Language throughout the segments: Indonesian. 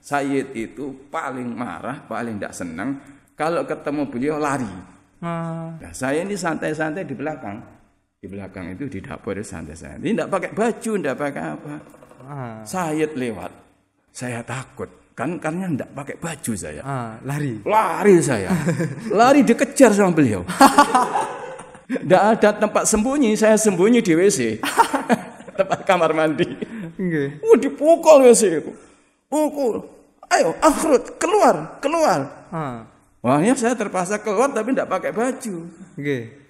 Sayyid itu paling marah, paling tidak senang kalau ketemu beliau lari. Nah, saya ini santai-santai di belakang. Di belakang itu di dapur santai-santai. Ini tidak pakai baju, tidak pakai apa. Sayyid lewat. Saya takut. Kan karena tidak pakai baju saya. Lari saya. Lari dikejar sama beliau. Tidak ada tempat sembunyi. Saya sembunyi di WC. Tempat kamar mandi. Dipukul WC itu. Pukul. Ayo, akhrut, keluar. Wahnya saya terpaksa keluar tapi tidak pakai baju.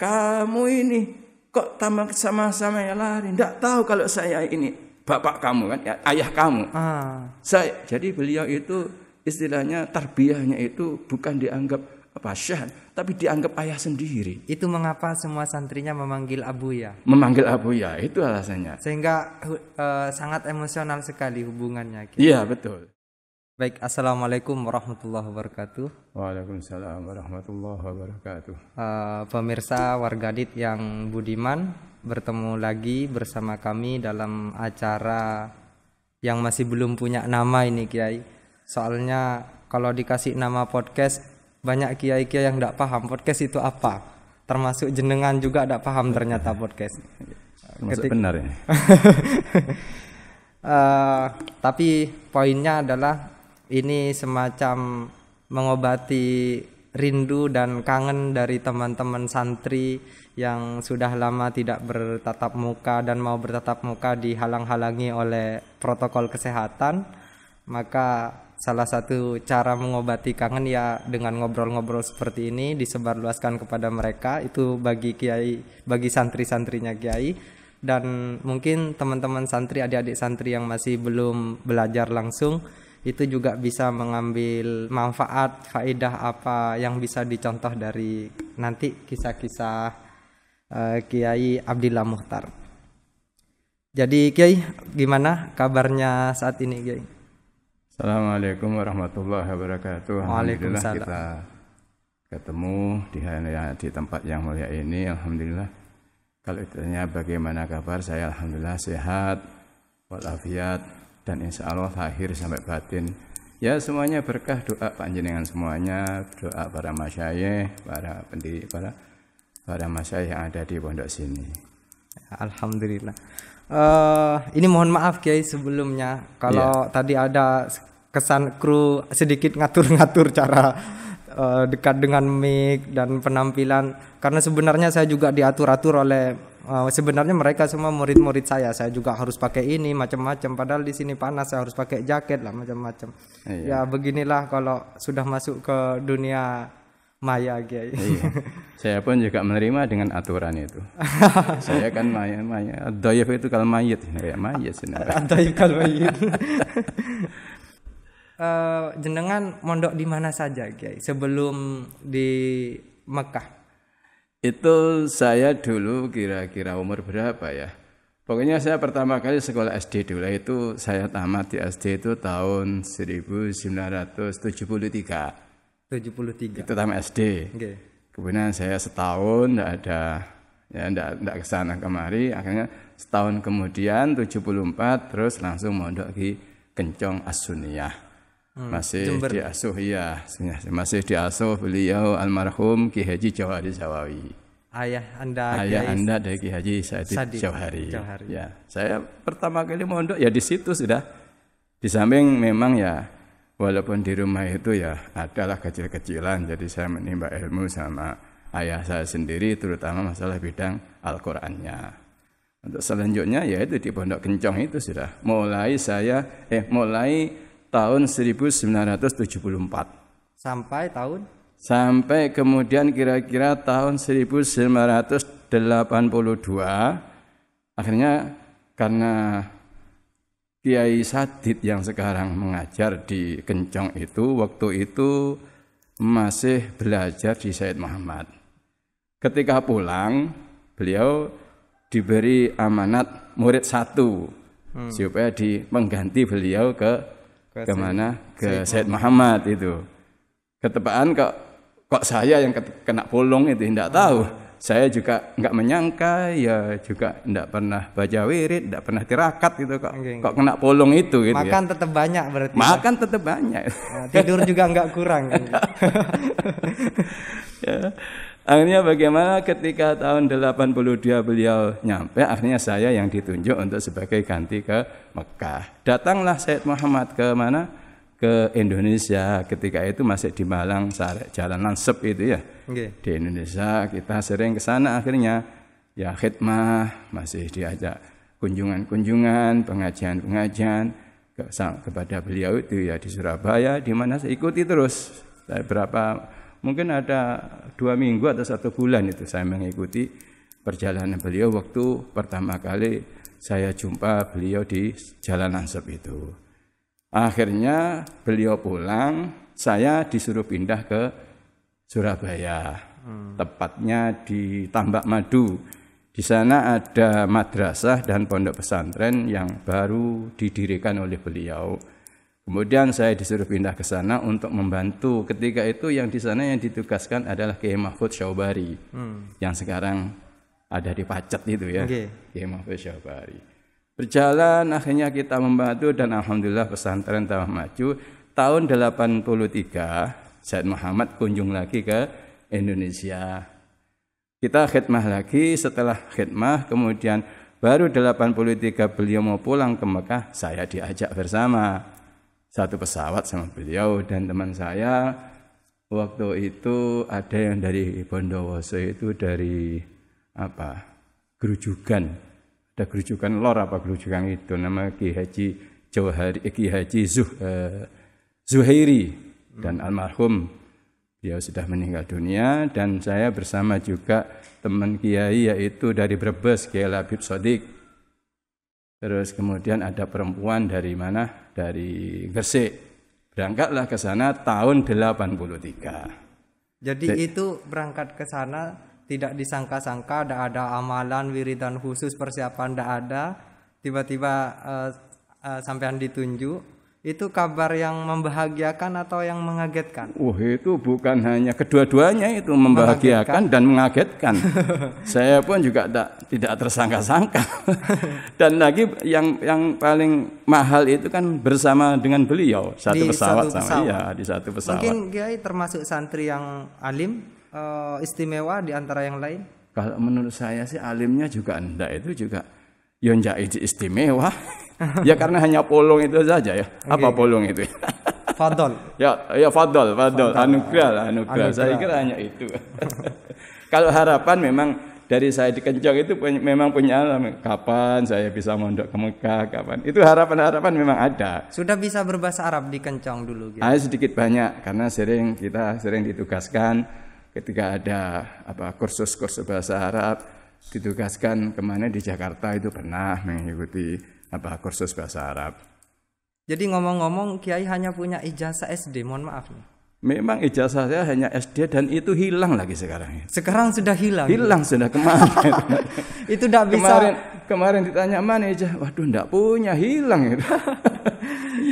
Kamu ini kok tamak sama-sama ya lari. Tidak tahu kalau saya ini bapak kamu kan, ya, ayah kamu. Jadi beliau itu istilahnya tarbiyahnya itu bukan dianggap syah, tapi dianggap ayah sendiri. Itu mengapa semua santrinya memanggil Abuya. Memanggil Abuya itu alasannya. Sehingga sangat emosional sekali hubungannya. Iya betul. Baik, assalamualaikum warahmatullahi wabarakatuh. Waalaikumsalam warahmatullahi wabarakatuh. Pemirsa Wargadit yang budiman, bertemu lagi bersama kami dalam acara yang masih belum punya nama ini Kiai. Soalnya kalau dikasih nama podcast, banyak kiai-kiai yang tidak paham podcast itu apa. Termasuk jenengan juga tidak paham ternyata podcast. Benar ya. Tapi poinnya adalah ini semacam mengobati rindu dan kangen dari teman-teman santri yang sudah lama tidak bertatap muka dan mau bertatap muka dihalang-halangi oleh protokol kesehatan. Maka salah satu cara mengobati kangen ya dengan ngobrol-ngobrol seperti ini, disebarluaskan kepada mereka. Itu bagi kiai, bagi santri-santrinya kiai. Dan mungkin teman-teman santri, adik-adik santri yang masih belum belajar langsung, itu juga bisa mengambil manfaat, faedah apa yang bisa dicontoh dari nanti kisah-kisah Kiai Abdillah Mukhtar. Jadi Kiai, gimana kabarnya saat ini Kiai? Assalamualaikum warahmatullahi wabarakatuh. Alhamdulillah kita ketemu di tempat yang mulia ini. Alhamdulillah. Kalau ditanya bagaimana kabar, saya alhamdulillah sehat walafiat. Dan insya Allah lahir sampai batin. Ya semuanya berkah doa panjenengan semuanya, doa para masyayikh, para pendiri, para masyayikh yang ada di pondok sini. Alhamdulillah. Ini mohon maaf Kiai sebelumnya kalau tadi ada kesan kru sedikit ngatur-ngatur cara dekat dengan mic dan penampilan. Karena sebenarnya saya juga diatur-atur oleh sebenarnya mereka semua murid-murid saya juga harus pakai ini macam-macam, padahal di sini panas saya harus pakai jaket lah macam-macam. Ya beginilah kalau sudah masuk ke dunia maya Kiai. Saya pun juga menerima dengan aturan itu. Saya kan maya dhaif itu kalau mayit kayak mayit sebenarnya. Dhaif kalau mayit. Jenengan mondok di mana saja Kiai sebelum di Mekah? Itu saya dulu kira-kira umur berapa ya? Pokoknya saya pertama kali sekolah SD dulu itu saya tamat di SD itu tahun 1973. 73. Itu tamat SD. Okay. Kemudian saya setahun enggak kesana kemari, akhirnya setahun kemudian 74 terus langsung mondok di Kencong As-Sunniyah. Masih masih diasuh beliau almarhum Ki Haji Jauhari Zawawi. Ayah Anda dari Ki Haji Said Jauhari. Ya, saya pertama kali mondok ya di situ sudah. Di samping memang ya walaupun di rumah itu ya adalah kecil-kecilan, jadi saya menimba ilmu sama ayah saya sendiri terutama masalah bidang Al-Qur'annya. Untuk selanjutnya yaitu di Pondok Kencong itu sudah mulai tahun 1974 sampai kemudian kira-kira tahun 1982 akhirnya karena Kiai Sadid yang sekarang mengajar di Kencong itu waktu itu masih belajar di Said Muhammad. Ketika pulang beliau diberi amanat murid satu supaya mengganti beliau ke Said Muhammad itu. Ketepaan kok saya yang kena polong itu tidak tahu. saya juga nggak menyangka, ya juga nggak pernah baca wirid, nggak pernah tirakat gitu kok. Kok kena polong itu gitu. Makan tetap banyak berarti. Makan tetap banyak. Nah, tidur juga nggak kurang. Ya. Akhirnya bagaimana ketika tahun 82 beliau nyampe, akhirnya saya yang ditunjuk untuk sebagai ganti ke Mekah. Datanglah Said Muhammad ke mana? Ke Indonesia. Ketika itu masih di Malang, Jalan Lansep itu ya. Di Indonesia kita sering ke sana, akhirnya ya khidmah, masih diajak kunjungan-kunjungan, pengajian-pengajian kepada beliau itu ya di Surabaya, di mana saya ikuti terus. Mungkin ada 2 minggu atau 1 bulan itu saya mengikuti perjalanan beliau waktu pertama kali saya jumpa beliau di Jalan Lansep itu. Akhirnya beliau pulang, saya disuruh pindah ke Surabaya, tepatnya di Tambak Madu. Di sana ada madrasah dan pondok pesantren yang baru didirikan oleh beliau. Kemudian saya disuruh pindah ke sana untuk membantu. Ketika itu yang di sana yang ditugaskan adalah Kiai Mahfud Syaubari, yang sekarang ada di Pacet itu ya, Kiai Mahfud Syaubari. Berjalan akhirnya kita membantu dan alhamdulillah pesantren tambah maju. Tahun 83 Said Muhammad kunjung lagi ke Indonesia. Kita khidmah lagi, setelah khidmah kemudian baru 83 beliau mau pulang ke Mekah, saya diajak bersama. Satu pesawat sama beliau dan teman saya. Waktu itu ada yang dari Bondowoso, itu dari Gerujukan. Ada Gerujukan Lor Gerujukan itu, nama Ki Haji Zuhairi dan almarhum beliau sudah meninggal dunia. Dan saya bersama juga teman kiai yaitu dari Brebes, Kiai Labib Sodik. Terus kemudian ada perempuan dari mana? Dari Gresik. Berangkatlah ke sana tahun 83. Jadi itu berangkat ke sana tidak disangka-sangka, tidak ada amalan, wiridan khusus, persiapan tidak ada. Tiba-tiba sampean ditunjuk. Itu kabar yang membahagiakan atau yang mengagetkan? Itu bukan hanya, kedua-duanya itu membahagiakan dan mengagetkan. Saya pun juga tidak tersangka-sangka. Dan lagi yang paling mahal itu kan bersama dengan beliau di satu pesawat. Mungkin Kiai termasuk santri yang alim, istimewa di antara yang lain? Kalau menurut saya sih alimnya juga enggak, itu juga enggak istimewa. Ya karena hanya polong itu saja ya. Apa polong itu? Fadol. Ya fadol. Anugerah. Saya kira hanya itu. Kalau harapan memang dari saya di Kencong itu memang punya alam. Kapan saya bisa mondok ke Mekah, kapan. Itu harapan memang ada. Sudah bisa berbahasa Arab di Kencong dulu gitu. Sedikit banyak karena kita sering ditugaskan ketika ada kursus bahasa Arab, ditugaskan kemana di Jakarta itu pernah mengikuti kursus bahasa Arab. Jadi ngomong-ngomong, Kiai hanya punya ijazah SD, mohon maaf nih. Memang ijazah saya hanya SD dan itu hilang lagi sekarang. Sekarang sudah hilang. Hilang sudah kemarin. Itu tidak bisa. Kemarin ditanya mana ijazah, waduh enggak punya, hilang itu.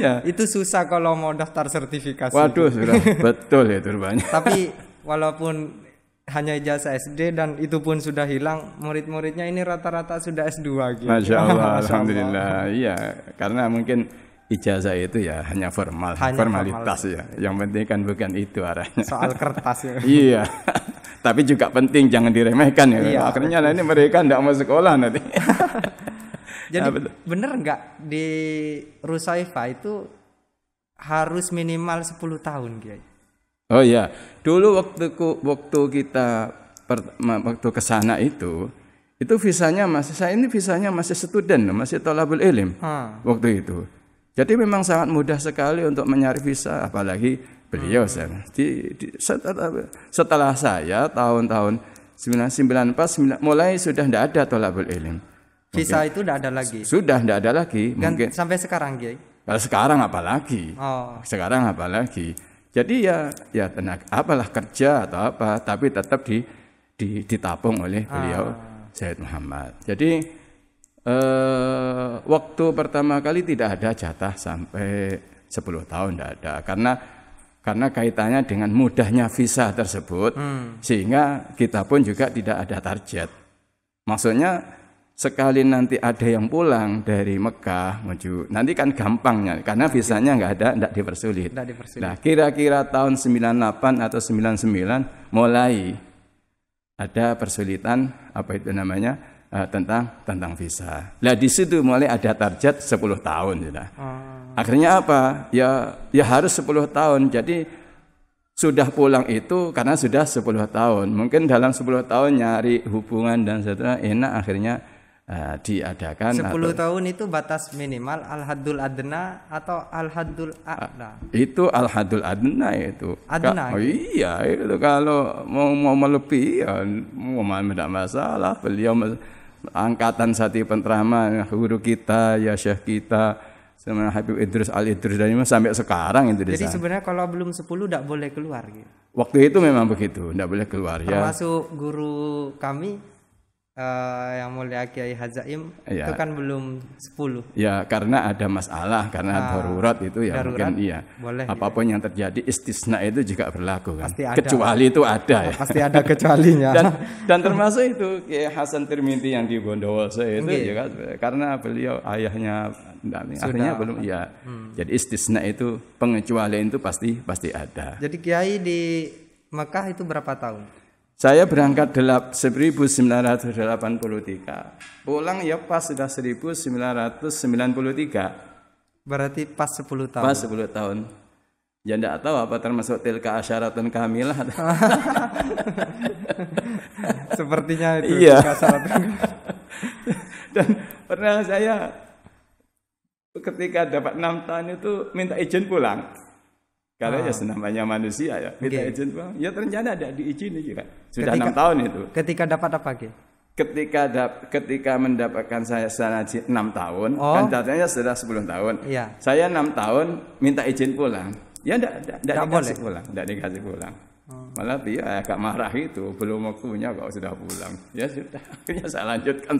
Iya. Itu susah kalau mau daftar sertifikasi. Waduh, sudah betul itu rupanya. Tapi walaupun hanya ijazah SD dan itu pun sudah hilang, murid-muridnya ini rata-rata sudah S2 gitu. Masya Allah, alhamdulillah. Iya, karena mungkin ijazah itu ya hanya formalitas ya. Yang penting kan bukan itu arahnya. Soal kertas ya. Iya. Tapi juga penting, jangan diremehkan ya. Iya, akhirnya ini mereka enggak mau sekolah nanti. Jadi benar enggak di Rusaifa itu harus minimal 10 tahun, Kiai? Oh ya, dulu waktu kita waktu ke sana itu visanya masih student, masih thalabul ilm waktu itu. Jadi memang sangat mudah sekali untuk mencari visa, apalagi beliau setelah saya tahun 94 mulai sudah tidak ada thalabul ilm. Visa itu tidak ada lagi. Sudah tidak ada lagi. Mungkin sampai sekarang, Kiai. Kalau sekarang apalagi? Sekarang apalagi? Jadi ya apalah kerja atau apa, tapi tetap ditapung oleh beliau Said Muhammad. Jadi waktu pertama kali tidak ada jatah sampai 10 tahun, tidak ada. Karena karena kaitannya dengan mudahnya visa tersebut, sehingga kita pun juga tidak ada target. Maksudnya sekali nanti ada yang pulang dari Mekah menuju, nanti kan gampangnya karena visanya nggak ada, nggak dipersulit. Nah, kira-kira tahun 98 atau 99 mulai ada persulitan apa itu namanya tentang visa. Nah, di situ mulai ada target 10 tahun sudah. Akhirnya apa? Ya harus 10 tahun. Jadi sudah pulang itu karena sudah 10 tahun. Mungkin dalam 10 tahun nyari hubungan dan seterusnya enak, akhirnya diadakan. 10 tahun itu batas minimal al-haddul adna atau al-haddul a'la? Itu al-haddul adna itu. Adna? Iya, itu kalau mau melebihi ya tidak masalah. Beliau angkatan Sati Pentrama, guru kita, ya syekh kita, sama Habib Idrus Al-Idrus dari sampai sekarang itu. Jadi sebenarnya kalau belum 10 tidak boleh keluar gitu. Waktu itu memang begitu, tidak boleh keluar. Termasuk guru kami yang mulia Kiai Hazaim itu kan belum 10. Ya karena ada masalah, karena darurat itu ya darurat, mungkin boleh, apapun yang terjadi istisna itu juga berlaku kan. Pasti ada. Kecuali itu ada ya. Pasti ada kecualinya. dan termasuk itu Kiai Hasan Tirmidzi yang di Bondowoso itu juga karena beliau ayahnya belum Jadi istisna itu, pengecualian itu pasti ada. Jadi Kiai di Mekah itu berapa tahun? Saya berangkat 1983. Pulang ya pas sudah 1993. Berarti pas 10 tahun. Pas 10 tahun. Ya enggak tahu apa termasuk tilka asyaratun kamilah. Sepertinya itu. Iya. Dan pernah saya ketika dapat 6 tahun itu minta izin pulang. Karena ya namanya manusia ya, minta izin pulang. Ya ternyata ada diizini juga. Sudah 6 tahun itu. Ketika dapat apa, Ki? Ketika mendapatkan saya 6 tahun, kan katanya sudah 10 tahun. Iya. Saya 6 tahun minta izin pulang. Ya enggak dikasih pulang, enggak dikasih pulang. Malah dia agak marah itu, belum waktunya kok sudah pulang. Ya sudah, akhirnya saya lanjutkan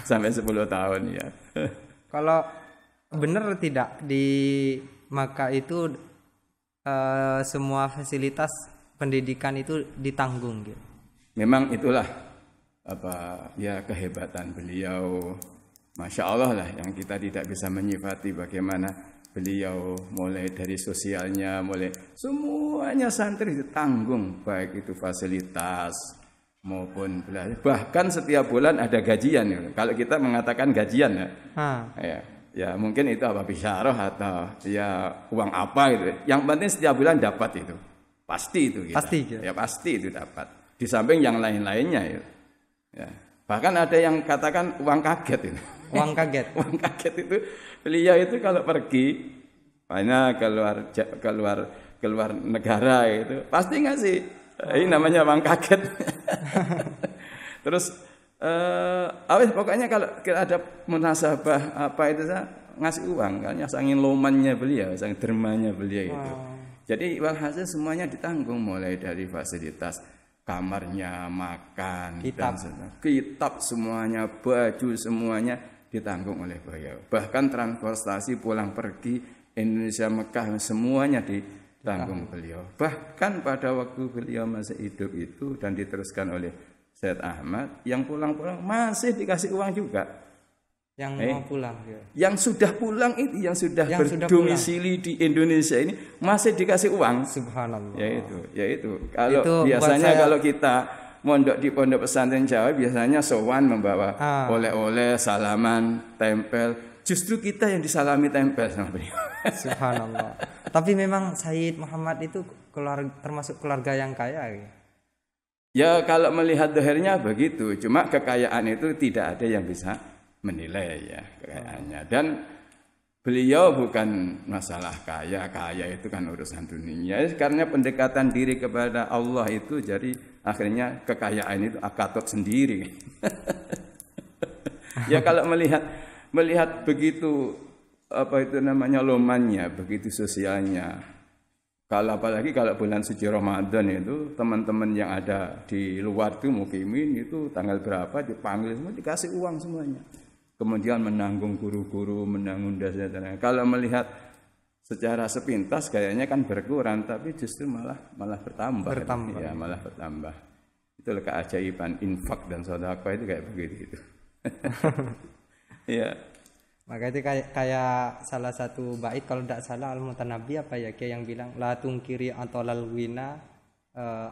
sampai 10 tahun ya. Kalau benar tidak di Makkah itu semua fasilitas pendidikan itu ditanggung gitu. Memang itulah kehebatan beliau, Masya Allah lah, yang kita tidak bisa menyifati bagaimana beliau mulai dari sosialnya, mulai semuanya santri ditanggung, baik itu fasilitas maupun belajar. Bahkan setiap bulan ada gajian ya. Kalau kita mengatakan gajian ya mungkin itu apa bisyarah atau ya uang apa gitu. Yang penting setiap bulan dapat itu. Pasti itu kita. Pasti gitu. Ya pasti itu dapat. Di samping yang lain-lainnya ya. Bahkan ada yang katakan uang kaget itu. Uang kaget. Uang kaget itu beliau itu kalau pergi keluar negara itu pasti ngasih. Ini namanya uang kaget. Terus pokoknya kalau ada munasabah apa itu saya ngasih uang, karena saking lomannya beliau, saking dermanya beliau itu. Jadi walhasil semuanya ditanggung, mulai dari fasilitas kamarnya, makan, kitab semuanya, baju semuanya ditanggung oleh beliau. Bahkan transportasi pulang pergi Indonesia Mekah semuanya ditanggung beliau. Bahkan pada waktu beliau masih hidup itu dan diteruskan oleh Said Ahmad, yang pulang-pulang masih dikasih uang juga. Yang mau pulang ya. Yang sudah pulang itu, yang sudah berdomisili di Indonesia ini masih dikasih uang. Subhanallah. Yaitu. Kalau itu biasanya kalau kita mondok di pondok pesantren Jawa biasanya sowan membawa oleh-oleh, salaman, tempel. Justru kita yang disalami tempel sama beliau. Subhanallah. Tapi memang Sayyid Muhammad itu termasuk keluarga yang kaya ya. Ya kalau melihat dohernya begitu, cuma kekayaan itu tidak ada yang bisa menilai ya kekayaannya. Dan beliau bukan masalah kaya itu kan urusan dunia. Karena pendekatan diri kepada Allah itu, jadi akhirnya kekayaan itu akatut sendiri. Ya kalau melihat begitu lomannya, begitu sosialnya. Apalagi kalau bulan suci Ramadan itu teman-teman yang ada di luar itu mukimin itu tanggal berapa dipanggil semua, dikasih uang semuanya. Kemudian menanggung guru-guru, menanggung dasar. Kalau melihat secara sepintas kayaknya kan berkurang, tapi justru malah bertambah. Ya, malah bertambah. Itulah keajaiban infak dan sedekah itu kayak begitu itu. Ya. Maka itu kayak salah satu bait kalau tidak salah Al-Mutanabbi apa ya kayak yang bilang la tungkiri atolal wina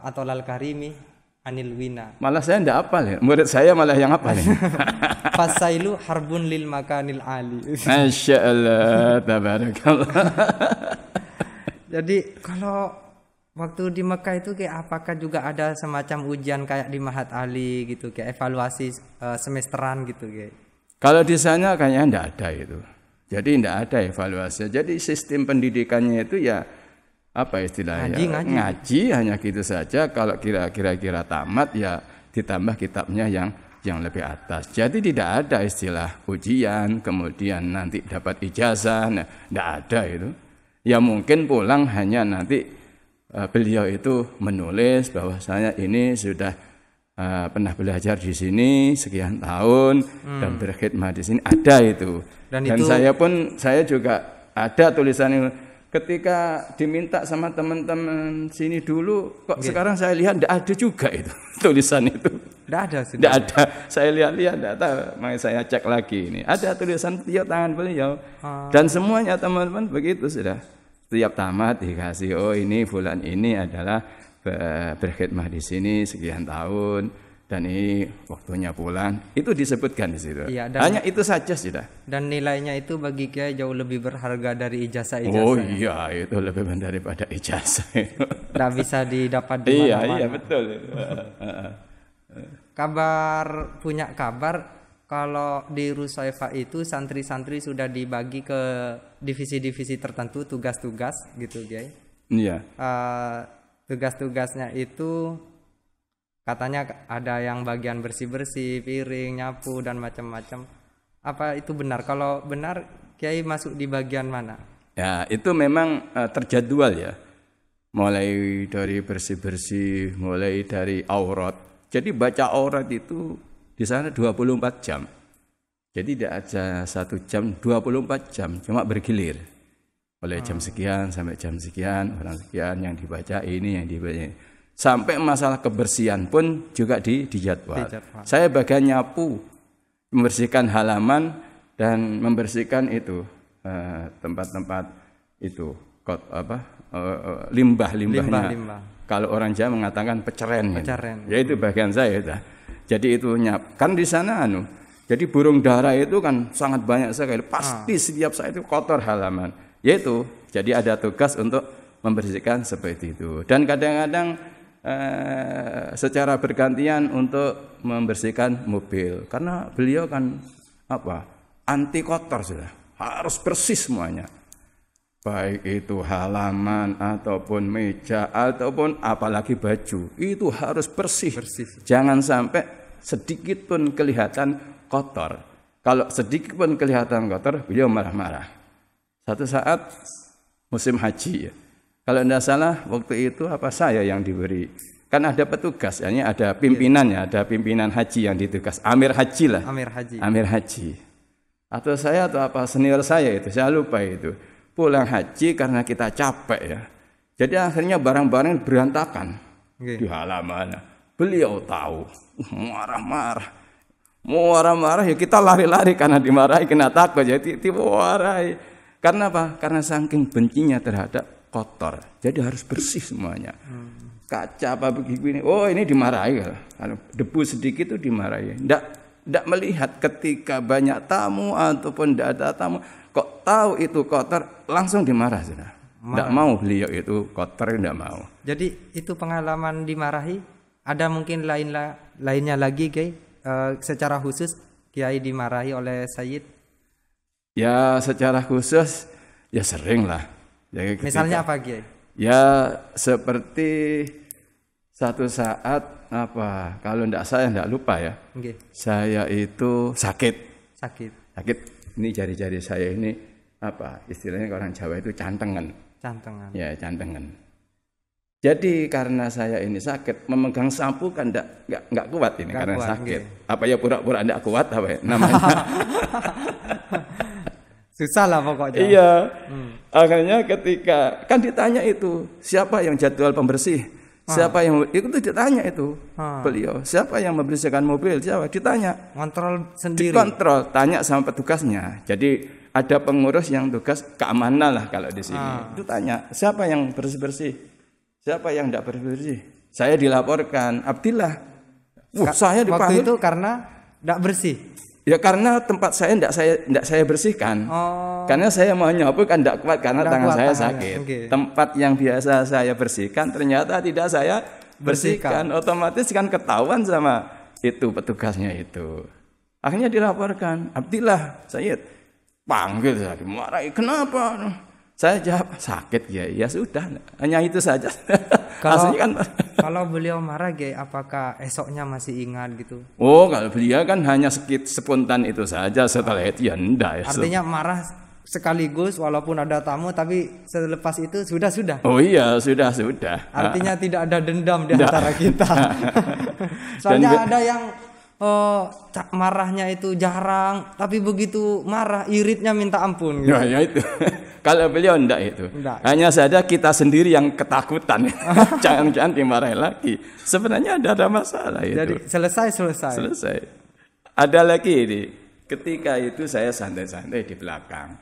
atolal karimi anil wina. Malah saya tidak hafal ya. Murid saya malah yang hafal ya. Fasailu harbun lil makanil ali. Masya Allah, tabarakallah. Jadi kalau waktu di Mekah itu kayak apakah juga ada semacam ujian kayak di Mahat Ali gitu, kayak evaluasi semesteran gitu kayak? Kalau di sana kayaknya tidak ada itu. Jadi tidak ada evaluasi. Jadi sistem pendidikannya itu ya apa istilahnya? Ngaji hanya gitu saja. Kalau kira-kira tamat ya ditambah kitabnya yang lebih atas. Jadi tidak ada istilah ujian, kemudian nanti dapat ijazah. Nah, tidak ada itu. Ya mungkin pulang hanya nanti beliau itu menulis bahwasanya ini sudah pernah belajar di sini sekian tahun dan berkhidmat di sini, ada itu. Dan saya juga ada tulisan itu. Ketika diminta sama teman-teman sini dulu, kok sekarang saya lihat tidak ada juga itu tulisan itu. Tidak ada. Tidak ada. Saya lihat tidak tahu. Makanya saya cek lagi ini. Ada tulisan tiap tangan beliau. Dan semuanya teman-teman begitu sudah. Setiap tamat dikasih, oh ini bulan ini adalah berkhidmat di sini sekian tahun dan ini waktunya pulang, itu disebutkan di situ. Iya, hanya itu saja sudah. Dan nilainya itu bagi Kiai jauh lebih berharga dari ijazah. Oh iya, itu lebih daripada ijazah. Tidak bisa didapat di mana-mana. Iya betul. Punya kabar kalau di Rusaifa itu santri-santri sudah dibagi ke divisi-divisi tertentu, tugas-tugas gitu Kiai. Iya. Tugas-tugasnya itu katanya ada yang bagian bersih-bersih, piring, nyapu dan macam-macam. Apa itu benar? Kalau benar, Kiai masuk di bagian mana? Ya, itu memang terjadwal ya. Mulai dari bersih-bersih, mulai dari aurat. Jadi baca aurat itu di sana 24 jam. Jadi tidak ada 1 jam, 24 jam, cuma bergilir. Oleh jam sekian sampai jam sekian, orang sekian yang dibaca ini, yang dibaca ini. Sampai masalah kebersihan pun juga dijadwal. Saya bagian nyapu, membersihkan halaman dan membersihkan itu tempat-tempat itu limbah-limbahnya. Kalau orang Jawa mengatakan peceren. Ya itu bagian saya itu. Jadi itu kan di sana jadi burung dara itu kan sangat banyak sekali. Pasti setiap saat itu kotor halaman. Yaitu jadi ada tugas untuk membersihkan seperti itu. Dan kadang-kadang secara bergantian untuk membersihkan mobil. Karena beliau kan anti kotor sudah. Harus bersih semuanya. Baik itu halaman ataupun meja ataupun apalagi baju, itu harus bersih. Jangan sampai sedikit pun kelihatan kotor. Kalau sedikit pun kelihatan kotor, beliau marah-marah. Satu saat musim haji ya. Kalau tidak salah waktu itu saya yang diberi. Kan ada petugas, ada pimpinannya, ada pimpinan haji yang ditugas. Amir haji lah. Amir haji. Atau saya atau senior saya itu, saya lupa itu. Pulang haji karena kita capek ya. Jadi akhirnya barang-barang berantakan di halaman. Beliau tahu, marah-marah ya kita lari-lari karena dimarahi, kena takut jadi dimarahi. Karena apa? Karena saking bencinya terhadap kotor. Jadi harus bersih semuanya. Kaca apa begini, oh ini dimarahi. Kalau debu sedikit itu dimarahi. Tidak melihat ketika banyak tamu ataupun tidak ada tamu, kok tahu itu kotor, langsung dimarah sudah. Tidak mau beliau itu kotor, tidak mau. Jadi itu pengalaman dimarahi. Ada mungkin lainnya lagi Kiai, secara khusus Kiai dimarahi oleh Sayyid? Ya secara khusus ya sering lah. Ya, misalnya apa Kiai? Ya seperti satu saat kalau saya tidak lupa ya. Saya itu sakit. Ini jari-jari saya ini istilahnya orang Jawa itu cantengan. Ya cantengan. Jadi karena saya ini sakit, memegang sampo kan enggak kuat ini karena sakit. Apa ya pura-pura enggak kuat namanya. Susah lah pokoknya. Iya. Akhirnya ketika kan ditanya itu, siapa yang jadwal pembersih? Siapa yang itu ditanya itu beliau, siapa yang membersihkan mobil? Siapa? Ditanya. Kontrol sendiri. Dikontrol, tanya sama petugasnya. Jadi ada pengurus yang tugas keamanan lah kalau di sini. Itu tanya, siapa yang bersih-bersih? Siapa yang tidak bersih-bersih? Saya dilaporkan, Abdillah. Saya dipanggil. Waktu itu karena tidak bersih. Ya karena tempat saya tidak saya bersihkan. Karena saya mau nyapu kan tidak kuat karena tangan saya sakit. Okay. Tempat yang biasa saya bersihkan ternyata tidak saya bersihkan. Otomatis kan ketahuan sama itu petugasnya itu. Akhirnya dilaporkan, Abdillah, Sayyid. Panggil saya, dimarahi. Kenapa? Saya jawab, sakit ya. Ya sudah, hanya itu saja. Kalau beliau marah, apakah esoknya masih ingat gitu? Oh, kalau beliau kan hanya spontan itu saja. Setelah itu ya enggak. Artinya marah sekaligus walaupun ada tamu, tapi selepas itu sudah. Oh iya, sudah. Artinya tidak ada dendam di antara kita. Soalnya ada yang marahnya itu jarang, tapi begitu marah iritnya minta ampun gitu. Ya itu. Kalau beliau enggak itu. Hanya saja kita sendiri yang ketakutan. Jangan dimarahi lagi. Sebenarnya ada masalah itu. Jadi selesai. Ada lagi ini. Ketika itu saya santai-santai di belakang.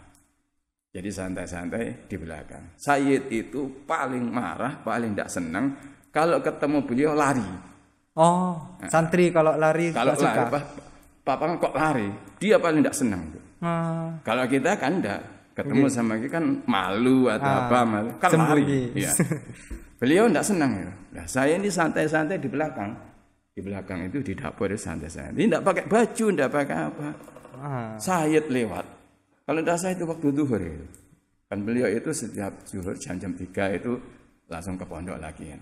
Jadi santai-santai di belakang. Sayyid itu paling marah, paling tidak senang kalau ketemu beliau lari. Santri kalau lari kalau suka. Papa kok lari, dia paling tidak senang. Kalau kita kan enggak, ketemu sama kita kan malu atau malu, kan lari. Ya. Beliau tidak senang ya. Nah, saya ini santai-santai di belakang. Di belakang itu di dapur santai-santai. Ini tidak pakai baju, tidak pakai apa. Sayyid lewat. Kalau tidak saya itu waktu zuhur itu. Kan beliau itu setiap zuhur jam 3 itu langsung ke pondok lagi.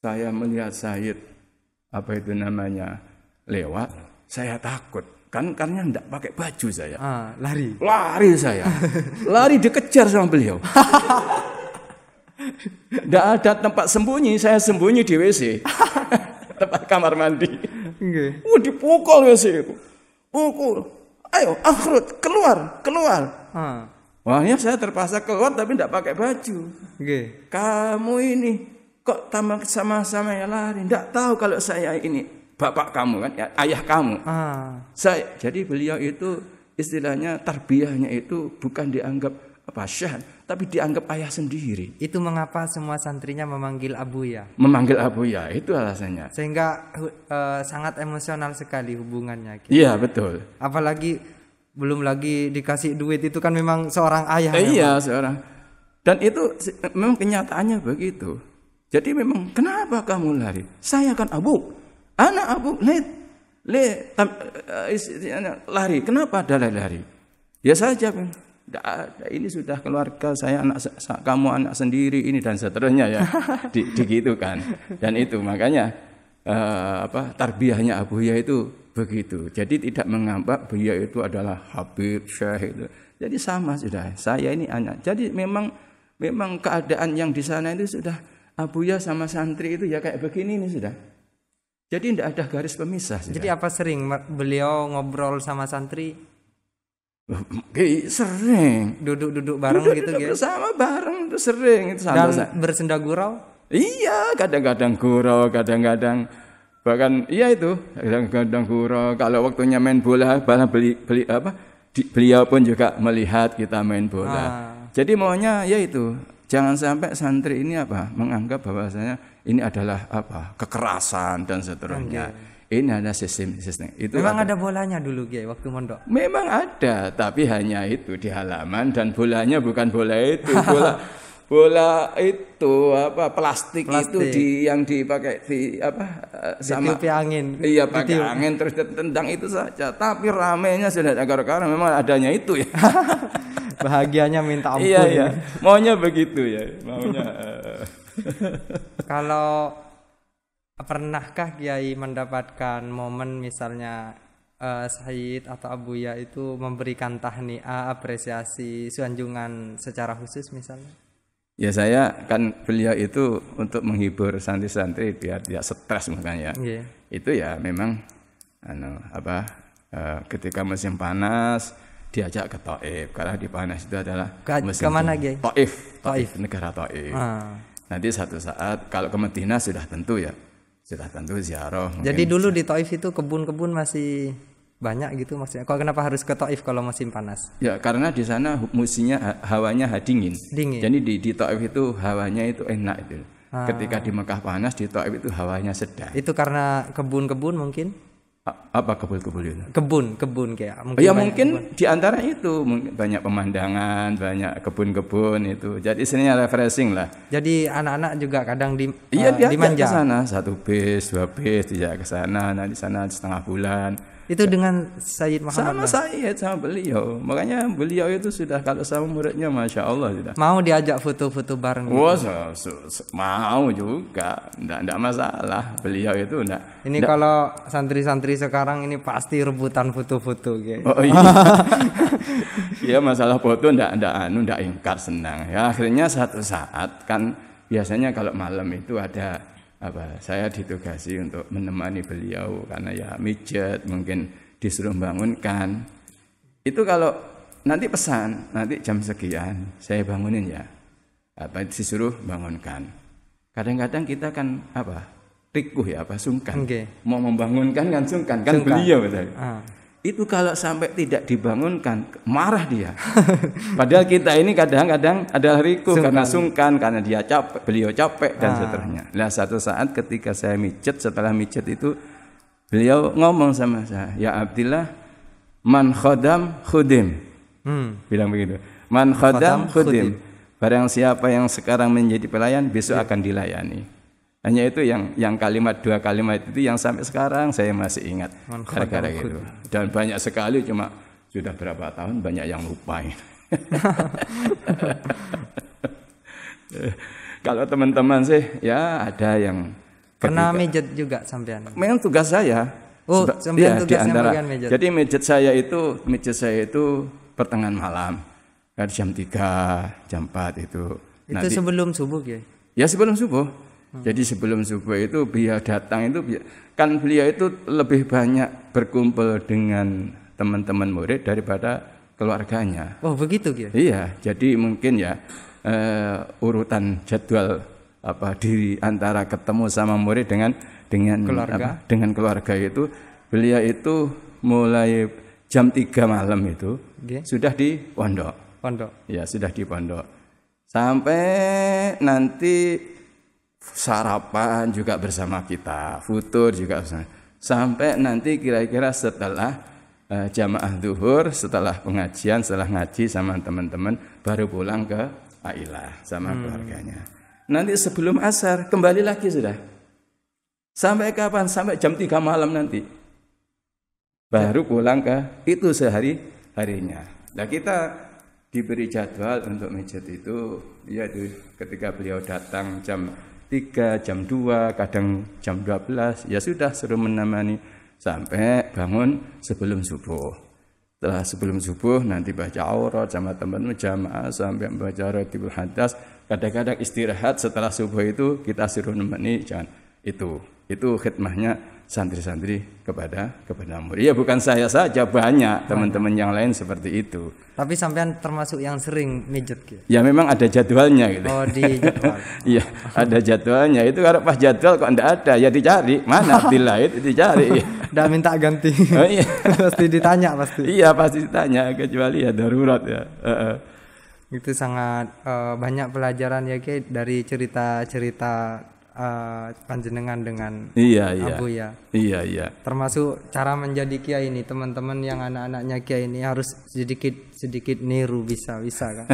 Saya melihat Sayyid lewat, saya takut. Kan karena enggak pakai baju saya. Lari saya. Lari dikejar sama beliau. Enggak ada tempat sembunyi, saya sembunyi di WC. Tempat kamar mandi. Dipukul WC itu. Pukul. Ayo, akhrut, keluar. Wahnya saya terpaksa keluar tapi enggak pakai baju. Kamu ini kok tambah sama-sama ya lari? Enggak tahu kalau saya ini bapak kamu kan, ya, ayah kamu. Jadi beliau itu istilahnya tarbiyahnya itu bukan dianggap syah, tapi dianggap ayah sendiri. Itu mengapa semua santrinya memanggil Abuya? Memanggil Abuya itu alasannya. Sehingga sangat emosional sekali hubungannya. Gitu. Iya betul. Apalagi belum lagi dikasih duit itu kan memang seorang ayah. Iya seorang. Dan itu memang kenyataannya begitu. Jadi memang kenapa kamu lari? Saya kan anak abu, lari. Kenapa ada lari? Ya saja, ini sudah keluarga saya, kamu anak sendiri ini dan seterusnya ya, digitukan. Dan itu makanya tarbiyahnya Abuya itu begitu. Jadi tidak menganggap beliau itu adalah habib syekh itu. Jadi sama sudah. Saya ini anak. Jadi memang keadaan yang di sana itu sudah. Abuya sama santri itu ya kayak begini nih sudah. Jadi tidak ada garis pemisah. Sudah. Jadi apa sering beliau ngobrol sama santri? Sering. Duduk bareng gitu ya? Bersama bareng itu sering. Itu dan bersenda gurau? Iya, kadang-kadang gurau, kadang-kadang bahkan iya itu kadang-kadang gurau. Kalau waktunya main bola, beliau pun juga melihat kita main bola. Jadi maunya ya itu. Jangan sampai santri ini menganggap bahwasanya ini adalah kekerasan dan seterusnya. Ini ada sistem. Itu memang ada bolanya dulu waktu mondok. Memang ada, tapi hanya itu di halaman dan bolanya bukan bola itu, bola itu plastik itu yang dipakai sama ditiupi angin. Iya, pakai angin terus ditendang itu saja. Tapi ramenya sudah karena memang adanya itu ya. Bahagianya minta ampun. Iya. Maunya begitu ya. Kalau pernahkah Kiai mendapatkan momen misalnya Sayyid atau Abuya itu memberikan tahniah, apresiasi, sanjungan secara khusus misalnya? Ya saya kan beliau itu untuk menghibur santri-santri biar tidak stres makanya. Itu ya memang ketika musim panas diajak ke Taif karena di Panas itu adalah kemana Kiai? Taif, negara Taif. Nanti satu saat kalau ke Madinah sudah tentu ziarah. Jadi dulu di Taif itu kebun-kebun masih banyak gitu maksudnya. Kok kenapa harus ke Taif kalau musim panas? Ya karena di sana musimnya hawanya dingin. Jadi di Taif itu hawanya itu enak itu. Ketika di Mekah panas, di Taif itu hawanya sedang. Itu karena kebun-kebun mungkin? Apa kebun-kebun itu? Kebun kayak mungkin. Ya mungkin di antara itu mungkin banyak pemandangan, banyak kebun-kebun itu. Jadi istilahnya refreshing lah. Jadi anak-anak juga kadang dia dimanja ke sana 1 bis, 2 bis dijak ke sana. Nah di sana setengah bulan. Itu dengan Sayyid Muhammad. Sama beliau. Makanya beliau itu sudah kalau sama muridnya Masya Allah sudah. Mau diajak foto-foto bareng. Wah, mau juga. Enggak masalah. Beliau itu enggak. Ini kalau santri-santri sekarang ini pasti rebutan foto-foto gitu. Oh iya. Ya masalah foto enggak ingkar, senang. Ya akhirnya satu saat kan biasanya kalau malam itu ada saya ditugasi untuk menemani beliau karena ya mijet mungkin disuruh bangunkan. Itu kalau nanti pesan nanti jam sekian saya bangunin ya. Disuruh bangunkan. Kadang-kadang kita kan rikuh ya sungkan. Mau membangunkan kan sungkan. Beliau betul. Itu kalau sampai tidak dibangunkan marah dia. Padahal kita ini kadang-kadang adalah rikuh karena sungkan, karena dia capek, beliau capek dan seterusnya. Nah satu saat ketika saya mijet, setelah mijet itu beliau ngomong sama saya, ya Abdillah, man khodam khudim. Bilang begitu. Man khodam khudim. Barang siapa yang sekarang menjadi pelayan besok akan dilayani. Hanya itu yang kalimat 2 kalimat itu yang sampai sekarang saya masih ingat gara-gara gitu. Dan banyak sekali cuma sudah berapa tahun banyak yang lupa. Kalau teman-teman sih ya ada yang pernah mijet juga sampean. Memang tugas saya. Oh, sampean tugasnya bagian mijet. Jadi mijet saya itu pertengahan malam. Kan jam 3, jam 4 itu. Itu sebelum subuh ya? Ya sebelum subuh. Jadi sebelum subuh itu beliau datang itu kan beliau itu lebih banyak berkumpul dengan teman-teman murid daripada keluarganya. Oh begitu ya? Iya, jadi mungkin ya urutan jadwal di antara ketemu sama murid dengan keluarga. Dengan keluarga itu beliau itu mulai jam 3 malam itu sudah di pondok. Ya sudah di pondok sampai nanti sarapan juga bersama kita, futur juga bersama. Sampai nanti kira-kira setelah jamaah zuhur, setelah pengajian, setelah ngaji sama teman-teman baru pulang ke Ailah sama keluarganya. Nanti sebelum asar kembali lagi sudah. Sampai kapan? Sampai jam 3 malam nanti. Baru pulang ke itu sehari-harinya. Nah kita diberi jadwal untuk mijet itu yaitu ketika beliau datang jam 3, jam 2, kadang jam 12 ya sudah suruh menemani sampai bangun sebelum subuh. Setelah sebelum subuh nanti baca aurat sama teman-teman jamaah sampai baca ratibul hadas. Kadang-kadang istirahat setelah subuh itu kita suruh menemani jangan itu khidmahnya santri-santri kepada murid. Ya bukan saya saja, banyak teman-teman yang lain seperti itu. Tapi sampean termasuk yang sering mijet gitu? Ya memang ada jadwalnya gitu. Oh di jadwal. Iya ada jadwalnya. Itu kalau pas jadwal kok enggak ada ya dicari. Mana Abdillah itu dicari. Enggak minta ganti. Oh iya. Pasti ditanya pasti. Iya pasti ditanya kecuali ya darurat ya. Itu sangat banyak pelajaran ya Ki dari cerita-cerita panjenengan dengan Abu ya. Iya. Termasuk cara menjadi kiai ini teman-teman yang anak-anaknya kiai ini harus sedikit niru bisa kan.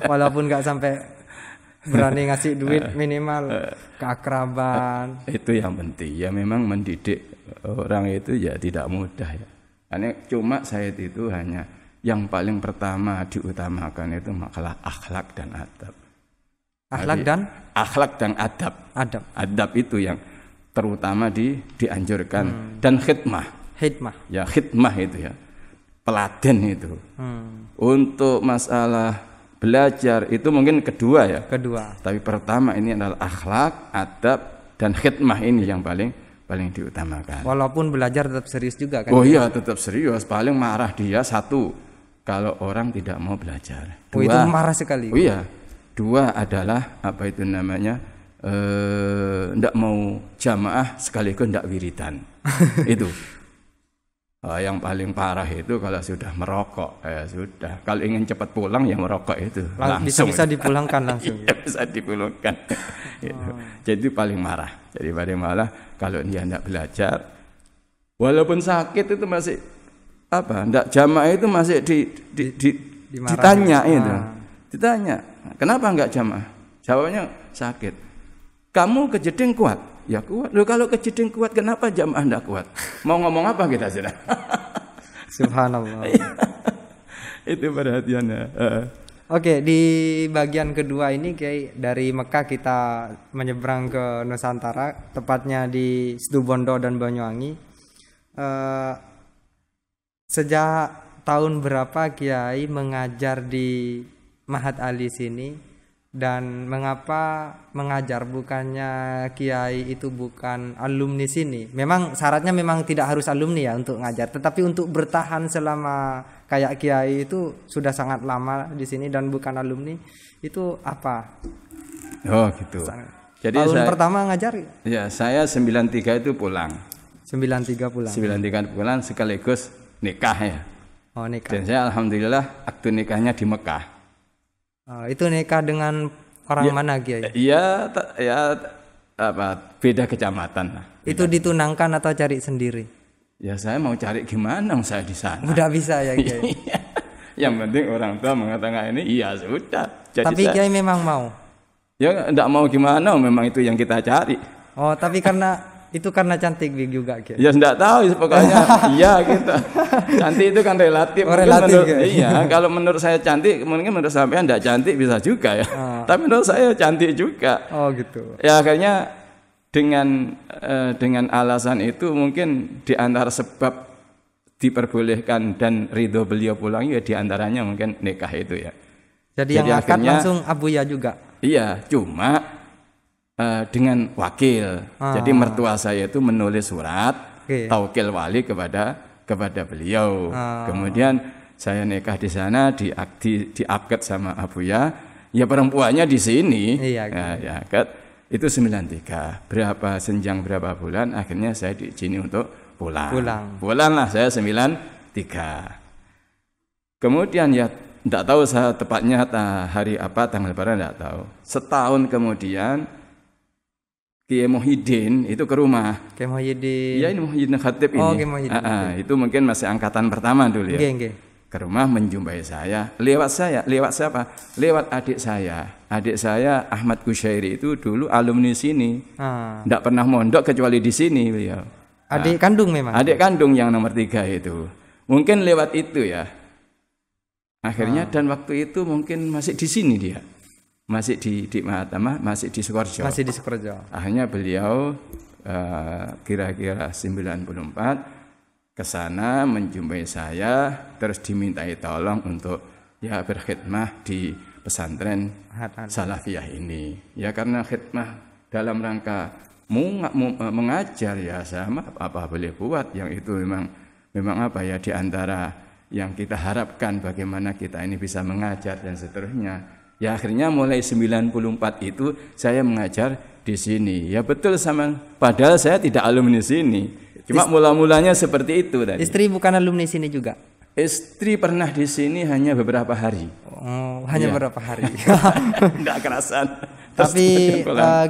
Walaupun nggak sampai berani ngasih duit minimal keakraban. Itu yang penting. Ya memang mendidik orang itu ya tidak mudah ya. Karena cuma saya itu hanya yang paling pertama diutamakan itu makalah akhlak dan adab. Akhlak dan adab. Adab itu yang terutama dianjurkan dan khidmah. Ya khidmah itu ya. Peladen itu. Untuk masalah belajar itu mungkin kedua ya. Tapi pertama ini adalah akhlak, adab dan khidmah ini yang paling diutamakan. Walaupun belajar tetap serius juga kan? Oh iya tetap serius. Paling marah dia satu kalau orang tidak mau belajar. Oh, itu marah sekali. Oh iya. Dua adalah apa itu namanya? Ndak mau jamaah sekaligus ndak wiridan. Itu. Yang paling parah itu kalau sudah merokok, ya sudah. Kalau ingin cepat pulang ya merokok itu langsung. Bisa dipulangkan langsung. Iya, bisa dipulangkan. Gitu. Jadi paling marah. Jadi paling marah kalau dia ndak belajar, walaupun sakit itu masih apa? Ndak jamaah itu masih ditanya itu. Ditanya, kenapa nggak jamaah? Jawabnya sakit. Kamu kejeding kuat? Ya kuat. Loh kalau kejeding kuat kenapa jamaah enggak kuat? Mau ngomong apa kita sudah? Subhanallah. Itu perhatiannya. Oke, di bagian kedua ini Kiai, dari Mekah kita menyeberang ke Nusantara, tepatnya di Situbondo dan Banyuwangi. Sejak tahun berapa Kiai mengajar di Mahat Ali sini? Dan mengapa mengajar, bukannya Kiai itu bukan alumni sini? Memang syaratnya memang tidak harus alumni ya untuk ngajar, tetapi untuk bertahan selama kayak Kiai itu sudah sangat lama di sini dan bukan alumni, itu apa? Oh gitu. Jadi tahun pertama ngajar? Ya, saya 93 itu pulang. 93 pulang. 93 pulang sekaligus nikah ya. Oh, nikah. Dan saya alhamdulillah akte nikahnya di Mekah. Itu nikah dengan orang mana Kiai? Iya, beda kecamatan lah. Itu ditunangkan atau cari sendiri? Ya saya mau cari gimana, saya di sana. Udah bisa ya Kiai. Yang penting orang tua mengatakan ini, iya sudah. Jadi tapi Kiai memang mau? Ya enggak mau gimana, memang itu yang kita cari. Oh, tapi karena cantik juga Kiai. Ya enggak tahu pokoknya. Iya gitu. Cantik itu kan relatif. Relatif iya, kalau menurut saya cantik, mungkin menurut sampean enggak cantik bisa juga ya. Tapi menurut saya cantik juga. Oh gitu. Ya akhirnya dengan alasan itu mungkin di antara sebab diperbolehkan dan ridho beliau pulang ya di antaranya mungkin nikah itu ya. Jadi yang akad langsung Abuya juga. Iya, cuma dengan wakil. Jadi mertua saya itu menulis surat taukil wali kepada beliau. Kemudian saya nikah di sana, diakad sama Abuya. Ya perempuannya di sini. Iya. Ya akad itu 93. Berapa bulan akhirnya saya diizini untuk pulang. Pulang lah saya 93. Kemudian ya enggak tahu saya tepatnya hari apa, tanggal berapa enggak tahu. Setahun kemudian Kiai Muhyiddin itu ke rumah. Kiai Muhyiddin. Iya, ini Muhyiddin Khatib ini. Oh, Kiai Muhyiddin. Itu mungkin masih angkatan pertama dulu ya. Okay. Ke rumah menjumpai saya. Lewat siapa? Lewat adik saya. Adik saya Ahmad Kusyairi itu dulu alumni sini. Enggak pernah mondok kecuali di sini beliau. Adik kandung memang. Adik kandung yang nomor 3 itu. Mungkin lewat itu ya. Akhirnya dan waktu itu mungkin masih di sini dia. Masih di Mahatama, masih di Sukoharjo. Masih di Sukoharjo. Akhirnya beliau kira-kira 94 ke sana menjumpai saya, terus dimintai tolong untuk ya berkhidmah di pesantren Salafiyah ini. Ya karena khidmah dalam rangka mengajar ya sama apa boleh buat, yang itu memang apa ya di antara yang kita harapkan bagaimana kita ini bisa mengajar dan seterusnya. Ya akhirnya mulai 94 itu saya mengajar di sini. Ya betul sama, padahal saya tidak alumni sini. Cuma mula-mulanya seperti itu tadi. Istri bukan alumni sini juga? Istri pernah di sini hanya beberapa hari. Oh, hanya beberapa hari. Enggak kerasan. Tapi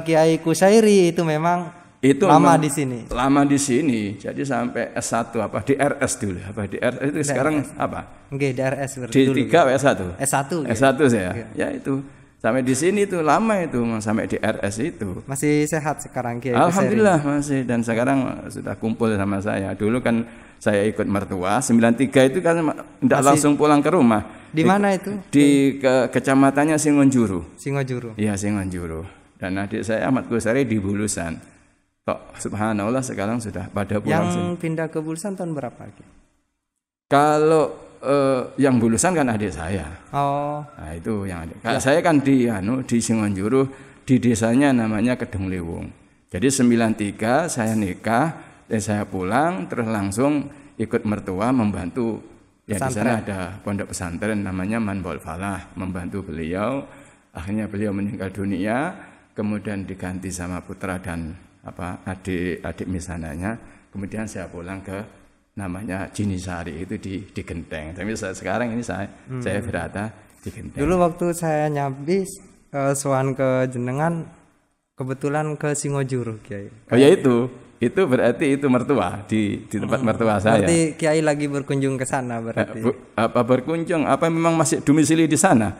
Kiai Kusyairi itu memang itu lama di sini. Lama di sini. Jadi sampai S1 apa di RS dulu. Apa di RS itu sekarang apa? Di RS D3 S1. S1 saya. Ya itu. Sampai di sini itu lama itu sampai di RS itu. Masih sehat sekarang Kiai? Alhamdulillah masih, dan sekarang sudah kumpul sama saya. Dulu kan saya ikut mertua 93 itu kan tidak langsung pulang ke rumah. Di mana itu? Di kecamatannya Singonjuru. Iya, Singonjuru. Dan adik saya Ahmad Kusyairi di Bulusan. Tok subhanallah sekarang sudah pada pulang. Yang pindah ke Bulusan tahun berapa? Kalau yang Bulusan kan adik saya. Oh. Nah itu yang adik. Ya. Saya kan di Singonjuru, di desanya namanya Kedung Lewung. Jadi 93 saya nikah, dan saya pulang terus langsung ikut mertua membantu Ya di sana ada pondok pesantren namanya Manbol Falah, membantu beliau. Akhirnya beliau meninggal dunia, kemudian diganti sama putra dan adik misananya. Kemudian saya pulang ke namanya Jinisari itu di Genteng. Tapi sekarang ini saya berada di Genteng. Dulu waktu saya nyabis sowan ke jenengan, kebetulan ke Singojuru, Kiai. Oh ya itu berarti itu mertua di tempat mertua saya. Berarti Kiai lagi berkunjung ke sana berarti. Berkunjung? Apa memang masih domisili di sana?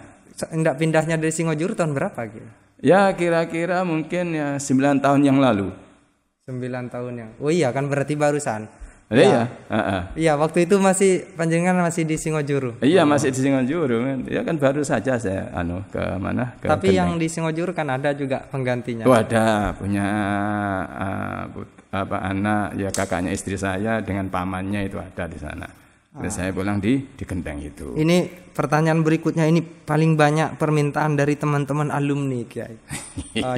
Enggak pindahnya dari Singojuru tahun berapa, Kiai? Ya kira-kira mungkin ya 9 tahun yang lalu. 9 tahun yang. Oh iya kan berarti barusan. Iya. Iya, waktu itu masih panjenengan masih di Singojuru. Iya, masih di Singojuru. Ya kan baru saja saya ke mana? Tapi yang di Singojuru kan ada juga penggantinya. Oh, ada, punya anak ya kakaknya istri saya dengan pamannya itu ada di sana. Terus saya pulang di Genteng itu. Ini pertanyaan berikutnya, ini paling banyak permintaan dari teman-teman alumni, Kiai.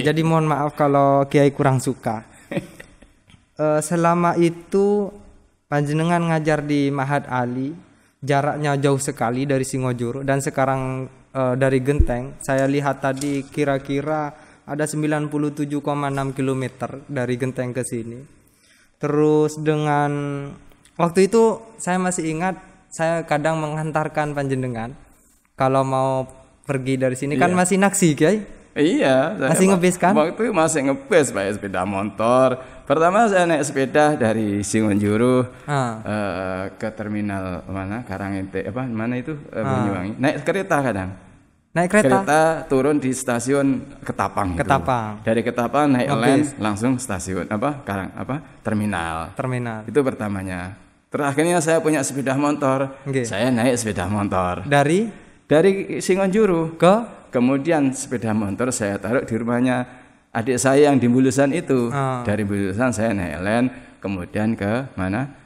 Jadi mohon maaf kalau Kiai kurang suka. Selama itu panjenengan ngajar di Ma'had Ali, jaraknya jauh sekali dari Singojuru, dan sekarang dari Genteng, saya lihat tadi kira-kira ada 97,6 km dari Genteng ke sini. Terus dengan waktu itu saya masih ingat, saya kadang menghantarkan panjenengan kalau mau pergi dari sini. Kan masih naksi, Kiai? Iya, masih ngebis kan? Waktu itu masih ngebis pakai sepeda motor. Pertama saya naik sepeda dari Singojuru ke terminal mana? Karangente mana itu Banyuwangi. Naik kereta kadang. Naik kereta turun di stasiun Ketapang. Ketapang. Dari Ketapang naik Lens langsung stasiun terminal. Terminal. Itu pertamanya. Terakhirnya saya punya sepeda motor. Saya naik sepeda motor. Dari Singojuru kemudian sepeda motor saya taruh di rumahnya adik saya yang di Bulusan itu. Dari Bulusan saya naik Len, kemudian ke mana?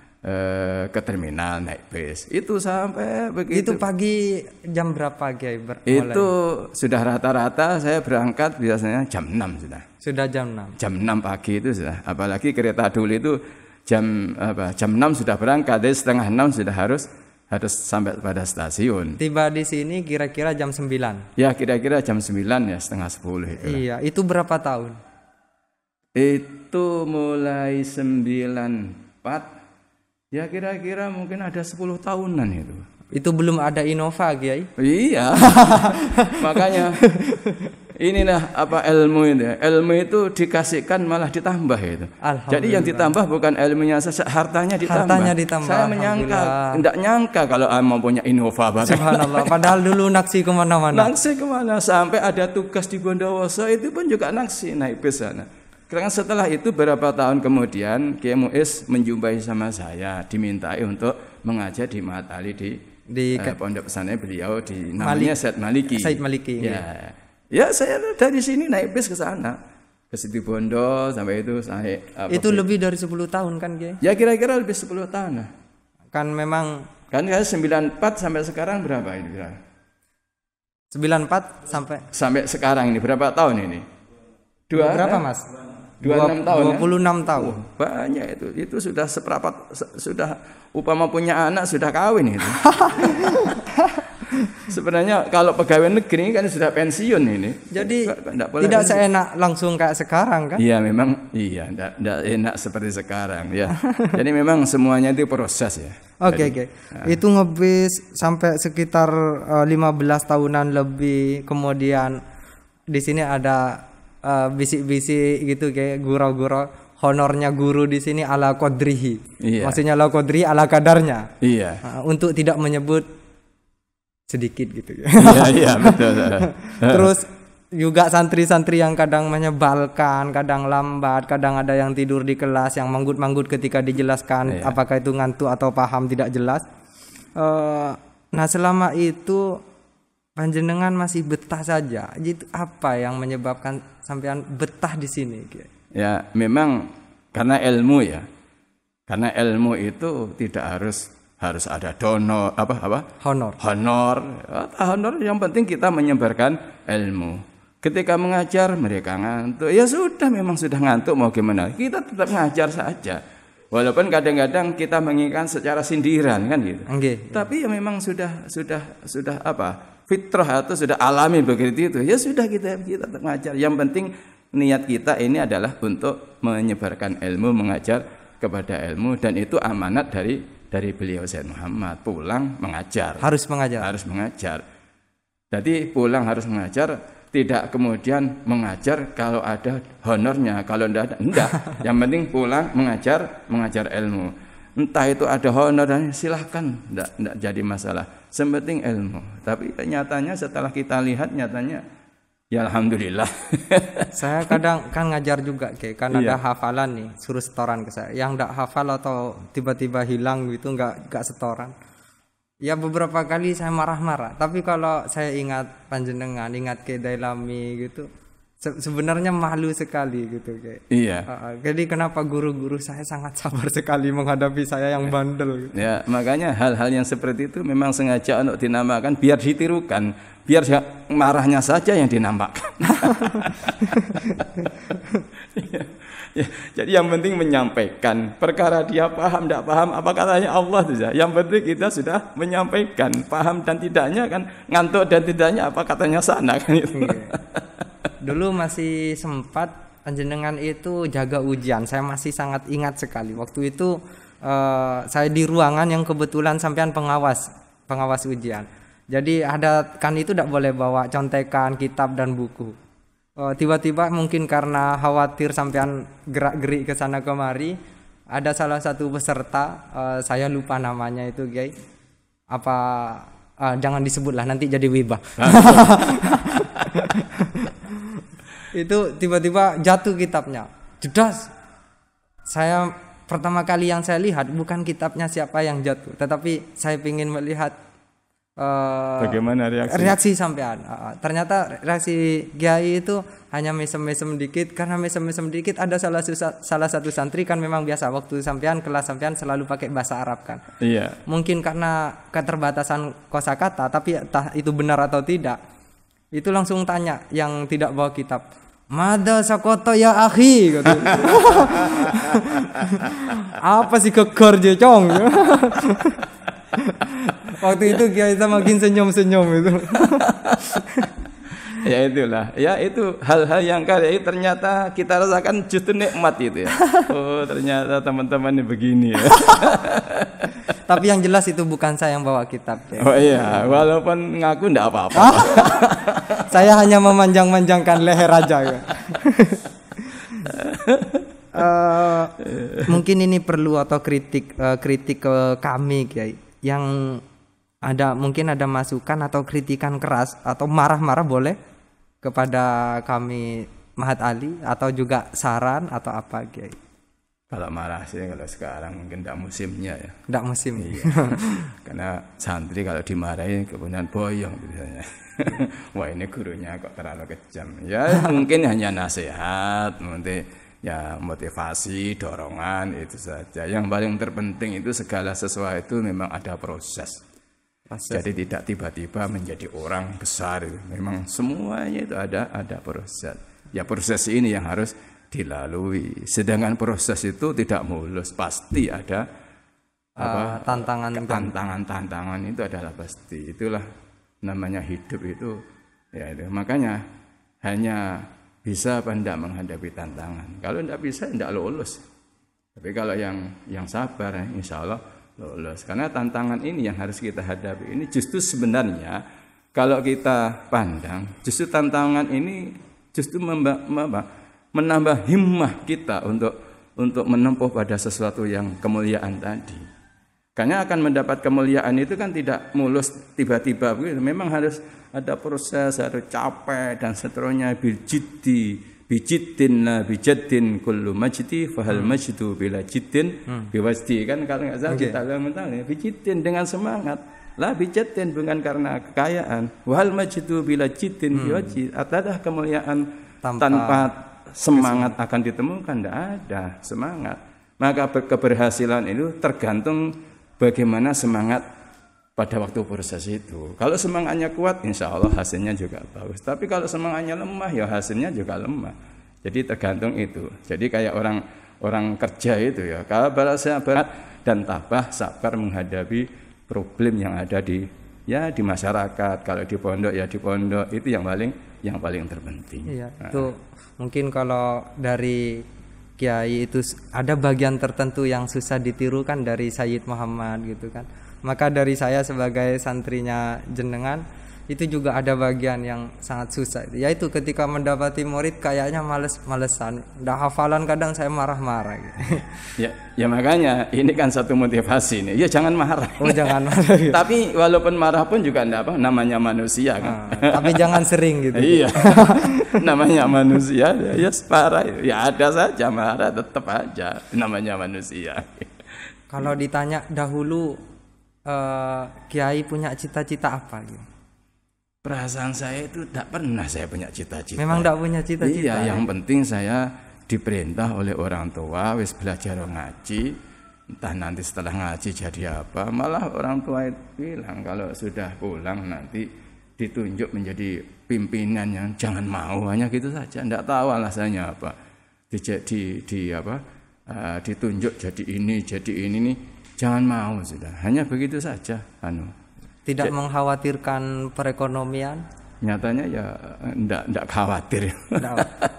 Ke terminal naik bis. Itu sampai begitu. Itu pagi jam berapa, Kiai? Itu sudah rata-rata saya berangkat biasanya jam 6 sudah. Sudah jam 6. Jam 6 pagi itu sudah. Apalagi kereta dulu itu jam 6 sudah berangkat, jadi setengah 6 sudah harus sampai pada stasiun. Tiba di sini kira-kira jam 9. Ya, kira-kira jam 9 ya, setengah 10 itu. Iya, itu berapa tahun? Itu mulai 94. Ya kira-kira mungkin ada 10 tahunan itu. Itu belum ada Innova, Kiai? Iya. Makanya inilah ilmu itu. Ilmu itu dikasihkan malah ditambah itu. Jadi yang ditambah bukan ilmunya saja, hartanya ditambah. Saya tidak nyangka kalau mau punya Innova baru. Subhanallah. Padahal dulu naksi kemana-mana. Naksi kemana, sampai ada tugas di Bondowoso itu pun juga naksi naik ke sana. Karena setelah itu beberapa tahun kemudian Kiai Muiz menjumpai sama saya, dimintai untuk mengajar di Ma'had Ali di pondok pesantren beliau di namanya Said Maliki. Said Maliki. Ya. Ya, saya dari sini naik bis ke sana. Ke Situbondo sampai itu saya itu lebih dari 10 tahun kan, Kiai? Ya kira-kira lebih 10 tahun lah. Kan memang 94 sampai sekarang berapa ini kira? 94 sampai sekarang ini berapa tahun ini? Berapa, Mas? 26 tahun. 26 tahun. Banyak itu. Itu sudah seperempat, sudah upama punya anak sudah kawin itu. Sebenarnya kalau pegawai negeri kan sudah pensiun ini. Jadi tidak seenak langsung kayak sekarang kan? Iya, memang tidak enak seperti sekarang ya. Jadi memang semuanya itu proses ya. Oke. Itu ngebis sampai sekitar 15 tahunan lebih, kemudian di sini ada bisik-bisik gitu kayak gurau-gurau, honornya guru di sini ala qadrihi. Iya. Maksudnya ala qadri ala kadarnya. Iya. Untuk tidak menyebut sedikit gitu. Iya, betul. Terus juga santri-santri yang kadang menyebalkan, kadang lambat, kadang ada yang tidur di kelas, yang manggut-manggut ketika dijelaskan, apakah itu ngantuk atau paham tidak jelas. Nah, selama itu panjenengan masih betah saja. Itu apa yang menyebabkan sampean betah di sini? Ya, memang karena ilmu ya. Karena ilmu itu tidak harus ada honor. Honor yang penting kita menyebarkan ilmu. Ketika mengajar mereka ngantuk, ya sudah, memang sudah ngantuk mau gimana? Kita tetap ngajar saja. Walaupun kadang-kadang kita menginginkan secara sindiran kan gitu. Nggih. Tapi ya memang sudah apa? Fitrah atau sudah alami begitu itu. Ya sudah kita mengajar. Yang penting niat kita ini adalah untuk menyebarkan ilmu, mengajar kepada ilmu, dan itu amanat dari beliau Sayyid Muhammad. Pulang mengajar. Harus mengajar. Harus mengajar. Jadi pulang harus mengajar, tidak kemudian mengajar kalau ada honornya, kalau tidak ada, enggak. Yang penting pulang mengajar ilmu. Entah itu ada honor dan silahkan, enggak jadi masalah. Sepenting ilmu. Tapi nyatanya setelah kita lihat nyatanya, ya alhamdulillah. Saya kadang kan ngajar juga, kan ada hafalan nih, suruh setoran ke saya. Yang enggak hafal atau tiba-tiba hilang gitu enggak setoran. Ya beberapa kali saya marah-marah, tapi kalau saya ingat panjenengan, ingat ke Dailami gitu, sebenarnya malu sekali gitu kayak. Iya. Jadi kenapa guru-guru saya sangat sabar sekali menghadapi saya yang bandel gitu. Ya, makanya hal-hal yang seperti itu memang sengaja untuk dinamakan biar ditirukan, biar marahnya saja yang dinampakkan. Ya, jadi yang penting menyampaikan perkara dia paham tidak paham apa katanya Allah saja. Yang penting kita sudah menyampaikan paham dan tidaknya kan, ngantuk dan tidaknya apa katanya sana kan itu. Dulu masih sempat panjenengan itu jaga ujian. Saya masih sangat ingat sekali. Waktu itu saya di ruangan yang kebetulan sampean pengawas ujian. Jadi ada kan itu tidak boleh bawa contekan, kitab dan buku. Tiba-tiba mungkin karena khawatir sampean gerak-gerik ke sana kemari, ada salah satu peserta, saya lupa namanya itu, guys. Jangan disebutlah nanti jadi wibah. Itu tiba-tiba jatuh kitabnya. Jedas. Saya pertama kali yang saya lihat bukan kitabnya siapa yang jatuh, tetapi saya ingin melihat bagaimana reaksi sampean. Ternyata reaksi Kiai itu hanya mesem-mesem dikit, karena mesem-mesem dikit ada salah satu santri kan memang biasa waktu sampean kelas sampean selalu pakai bahasa Arab kan. Iya. Mungkin karena keterbatasan kosakata, tapi entah itu benar atau tidak. Itu langsung tanya yang tidak bawa kitab. Mada sakoto ya akhi gitu. Apa sih kekor jecong? Waktu itu kita makin senyum-senyum itu. Ya itulah, ya itu hal-hal yang kali ternyata kita rasakan justru nikmat itu ya. Oh ternyata teman-teman ini begini ya. Tapi yang jelas itu bukan saya yang bawa kitab ya. Oh iya, walaupun ngaku enggak apa-apa. Saya hanya memanjang-manjangkan leher aja ya. Mungkin ini perlu atau kritik ke kami Kiai, yang mungkin ada masukan atau kritikan keras atau marah-marah boleh kepada kami Mahat Ali, atau juga saran atau apa Kiai. Kalau marah sih kalau sekarang mungkin tidak musimnya ya. Tidak musim. Iya. Karena santri kalau dimarahi kemudian boyong biasanya. Wah ini gurunya kok terlalu kejam. Ya mungkin hanya nasihat, mungkin ya motivasi, dorongan itu saja. Yang paling terpenting itu segala sesuatu memang ada proses. Jadi tidak tiba-tiba menjadi orang besar itu. Memang semuanya itu ada proses. Ya proses ini yang harus dilalui. Sedangkan proses itu tidak mulus, pasti ada tantangan itu adalah pasti. Itulah namanya hidup itu. Ya itu. Makanya hanya bisa apa enggak menghadapi tantangan. Kalau enggak bisa enggak lulus. Tapi kalau yang sabar insya Allah lulus. Karena tantangan ini yang harus kita hadapi. Ini justru sebenarnya kalau kita pandang, justru tantangan ini justru menambah himmah kita untuk menempuh pada sesuatu yang kemuliaan tadi. Karena akan mendapat kemuliaan itu kan tidak mulus tiba-tiba begitu. Memang harus ada proses, harus capek dan seterusnya. Bijiddin kullu majdi fahal majdu bila jiddin biwajdi. Kan kalau enggak salah kita ya, bijiddin dengan semangat. La bijiddin bukan karena kekayaan. Wahal majdu bila jiddin biwajdi. Atadah kemuliaan tanpa semangat akan ditemukan, tidak ada semangat. Maka keberhasilan itu tergantung bagaimana semangat pada waktu proses itu. Kalau semangatnya kuat, insya Allah hasilnya juga bagus. Tapi kalau semangatnya lemah, ya hasilnya juga lemah. Jadi tergantung itu. Jadi kayak orang kerja itu ya. Kalau bahasa berat dan tabah sabar menghadapi problem yang ada di masyarakat. Kalau di pondok ya di pondok, itu yang paling terpenting. Iya, itu mungkin kalau dari kiai itu ada bagian tertentu yang susah ditiru kan dari Sayyid Muhammad gitu kan. Maka dari saya sebagai santrinya jenengan itu juga ada bagian yang sangat susah, yaitu ketika mendapati murid kayaknya males-malesan, udah hafalan kadang saya marah-marah gitu. Ya makanya ini kan satu motivasi nih. Ya jangan marah. Oh jangan marah. Gitu. Tapi walaupun marah pun juga enggak apa, namanya manusia kan. Tapi jangan sering gitu. Iya. Namanya manusia ya marah. Ya ada saja marah, tetap aja namanya manusia. Kalau ditanya dahulu kiai punya cita-cita apa gitu? Perasaan saya itu tidak pernah saya punya cita-cita. Memang tidak punya cita-cita. Iya, yang penting saya diperintah oleh orang tua wis belajar ngaji. Entah nanti setelah ngaji jadi apa. Malah orang tua itu bilang kalau sudah pulang nanti ditunjuk menjadi pimpinan yang jangan mau, hanya gitu saja. Tidak tahu alasannya apa. Ditunjuk jadi ini nih. Jangan mau sudah. Hanya begitu saja. Tidak mengkhawatirkan perekonomian? Nyatanya ya enggak khawatir.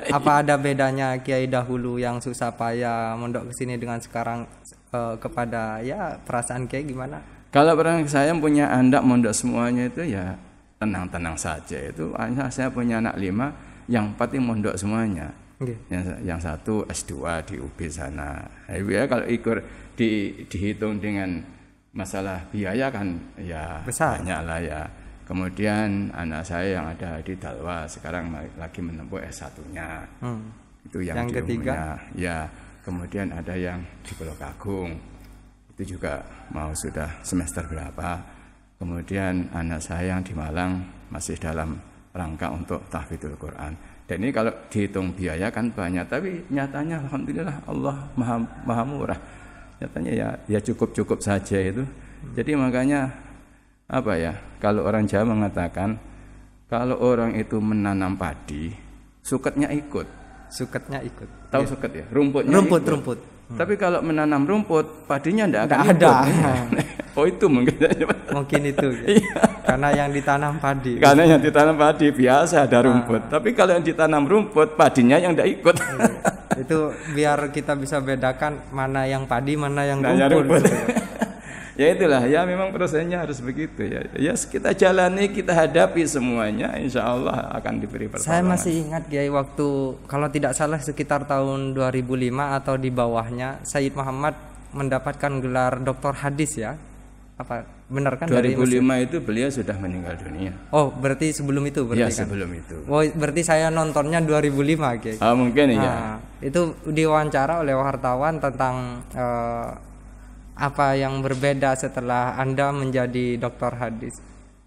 Apa ada bedanya kiai dahulu yang susah payah mondok ke sini dengan sekarang kepada ya perasaan kiai gimana? Kalau perasaan saya punya anak mondok semuanya itu ya tenang-tenang saja. Itu saya punya anak 5, yang 4 yang mondok semuanya. Okay. Yang 1 S2 di UB sana. Ya kalau dihitung dengan masalah biaya kan ya besar, banyak lah ya. Kemudian anak saya yang ada di Dalwa sekarang lagi menempuh S1-nya. Itu yang ketiga. Ya, kemudian ada yang di Pulau Kagung. Itu juga mau sudah semester berapa. Kemudian anak saya yang di Malang masih dalam rangka untuk tahfidzul Quran. Dan ini kalau dihitung biaya kan banyak, tapi nyatanya alhamdulillah Allah maha murah. Nyatanya ya cukup saja itu. Jadi makanya kalau orang Jawa mengatakan kalau orang itu menanam padi, suketnya ikut. Tahu ya. Suket ya? Rumput. Tapi kalau menanam rumput, padinya enggak ada. Oh itu mungkin itu. Ya. Karena yang ditanam padi. Biasa ada rumput. Tapi kalau yang ditanam rumput, padinya yang enggak ikut. Itu biar kita bisa bedakan mana yang padi, mana yang rumput. Ya itulah, ya memang prosesnya harus begitu ya. Ya kita jalani, kita hadapi semuanya, insya Allah akan diberi pertolongan. Saya masih ingat Kiai waktu kalau tidak salah sekitar tahun 2005 atau di bawahnya Sayyid Muhammad mendapatkan gelar doktor hadis ya. Apa benar kan? 2005 itu beliau sudah meninggal dunia. Oh berarti sebelum itu berarti ya, sebelum itu. Oh berarti saya nontonnya 2005 Kiai. Mungkin ya. Itu diwawancara oleh wartawan tentang apa yang berbeda setelah Anda menjadi doktor hadis.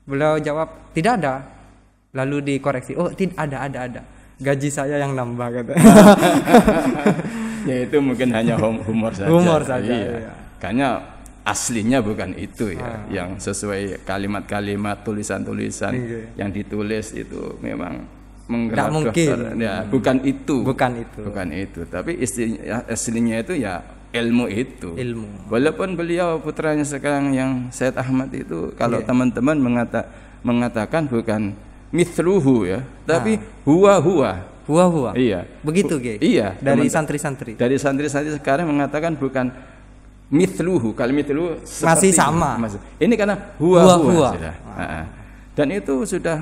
Beliau jawab tidak ada. Lalu dikoreksi, oh tidak ada. Gaji saya yang nambah kata. Ya itu mungkin hanya humor saja. Iya. Karena aslinya bukan itu ya. Yang sesuai kalimat-kalimat tulisan-tulisan yang ditulis itu memang menggerak dokter. Ya, bukan itu. Tapi aslinya itu ya ilmu itu. Walaupun beliau putranya sekarang yang Said Ahmad itu kalau teman-teman mengatakan bukan mithluhu ya, tapi huwa. Iya. Begitu Ge? Iya. Dari santri-santri. Dari santri-santri sekarang mengatakan bukan mithluhu. Kalau mithluhu masih sama. Ini karena huwa. Sudah. Dan itu sudah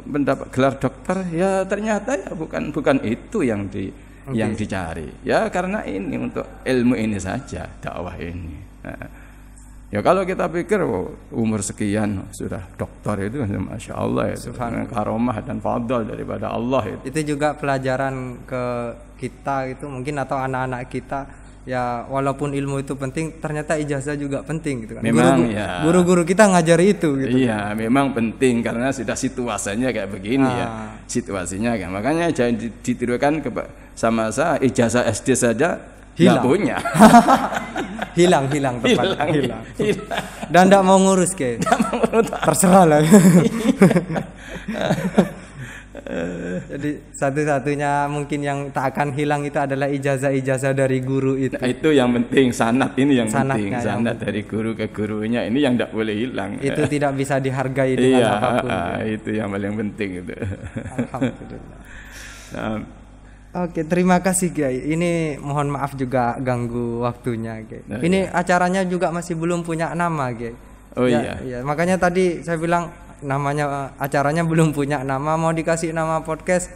mendapat gelar dokter ya ternyata ya bukan itu yang dicari ya, karena ini untuk ilmu ini saja, dakwah ini. Ya kalau kita pikir umur sekian sudah dokter itu masya Allah itu karomah dan fadl daripada Allah itu juga pelajaran ke kita itu mungkin atau anak-anak kita ya, walaupun ilmu itu penting ternyata ijazah juga penting gitu kan. Memang guru-guru kita ngajari itu gitu. Iya memang penting karena sudah situasinya kayak begini ya, situasinya kan, makanya jangan ditirukan sama saya ijazah SD saja hilang punya. hilang dan tidak mau ngurus terserah lah. Jadi satu-satunya mungkin yang tak akan hilang itu adalah ijazah-ijazah dari guru itu. Nah, itu yang penting, sanad ini yang penting. Sanadnya Sanad dari guru ke gurunya ini yang tidak boleh hilang. Itu tidak bisa dihargai dengan apapun. Itu yang paling penting itu. Alhamdulillah. Nah, Oke, terima kasih Kiai. Ini mohon maaf juga ganggu waktunya, Kiai. Ini acaranya juga masih belum punya nama, Kiai. Oh ya, iya. Makanya tadi saya bilang namanya acaranya belum punya nama, mau dikasih nama podcast.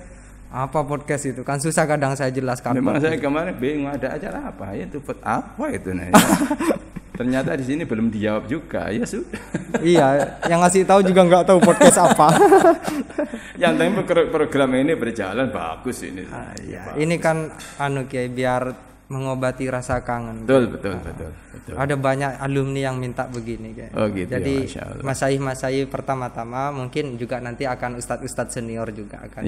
Apa podcast itu? Kan susah kadang saya jelaskan. Memang saya kemarin bingung ada acara apa? Ya itu apa itu nah. Ternyata di sini belum dijawab juga. Ya sudah. Iya, yang ngasih tahu juga nggak tahu podcast apa. Yang penting program ini berjalan bagus ini. Ya. Ini kan Kiai biar mengobati rasa kangen. Betul. Ada banyak alumni yang minta begini, Kiai. Oh gitu. Jadi ya, masaih pertama-tama mungkin juga nanti akan ustadz senior juga akan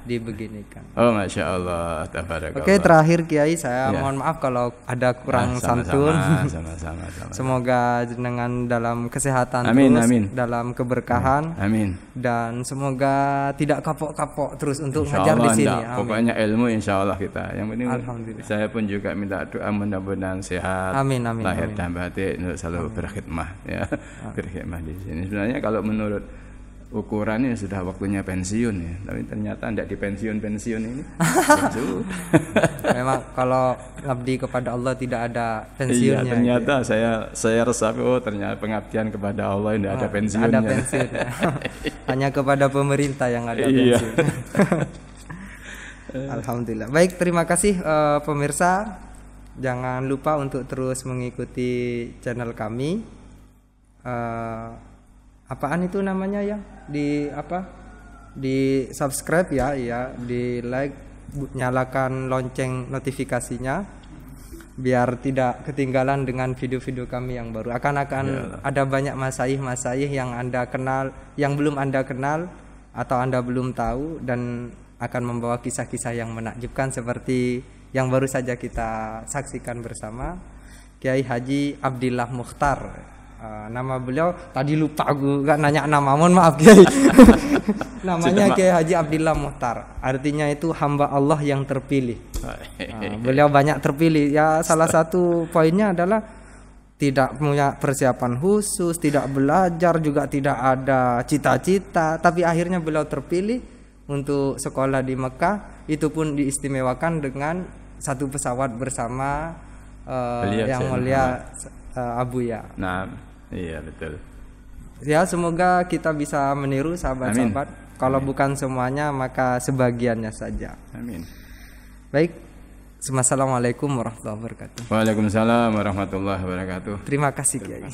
dibeginikan. Oh masya Allah, tabarakallah. Oke, terakhir Kiai saya mohon maaf kalau ada kurang santun. Sama-sama. Semoga dengan dalam kesehatan amin. dalam keberkahan. Amin. Dan semoga tidak kapok-kapok terus untuk insya ngajar Allah, di sini. Pokoknya ilmu insya Allah kita. Yang penting alhamdulillah. Saya pun juga minta doa mudah-mudahan sehat. Amin. Lahir dan batin untuk selalu berkhidmah ya. Berkhidmah di sini. Sebenarnya kalau menurut ukurannya sudah waktunya pensiun ya, tapi ternyata tidak di pensiun ini. Memang kalau ngabdi kepada Allah tidak ada pensiunnya. Iya, ternyata saya resapi ternyata pengabdian kepada Allah tidak ada pensiunnya. Ada pensiunnya. Hanya kepada pemerintah yang ada pensiun. Alhamdulillah. Baik, terima kasih pemirsa. Jangan lupa untuk terus mengikuti channel kami. Apaan itu namanya ya? Di subscribe ya, di like, nyalakan lonceng notifikasinya biar tidak ketinggalan dengan video-video kami yang baru. Akan ada banyak masaih yang Anda kenal, yang belum Anda kenal atau Anda belum tahu, dan akan membawa kisah-kisah yang menakjubkan seperti yang baru saja kita saksikan bersama Kiai Haji Abdillah Mukhtar. Nama beliau tadi lupa, aku gak nanya nama, mohon maaf Kiai. Namanya Kiai Haji Abdillah Mukhtar, artinya itu hamba Allah yang terpilih. Beliau banyak terpilih ya, salah satu poinnya adalah tidak punya persiapan khusus, tidak belajar, juga tidak ada cita-cita, tapi akhirnya beliau terpilih untuk sekolah di Mekah. Itu pun diistimewakan dengan satu pesawat bersama yang mulia Abuya. Nah, iya betul. Ya, semoga kita bisa meniru sahabat-sahabat. Kalau bukan semuanya, maka sebagiannya saja. Amin. Baik, assalamualaikum warahmatullahi wabarakatuh. Waalaikumsalam warahmatullahi wabarakatuh. Terima kasih Kiai.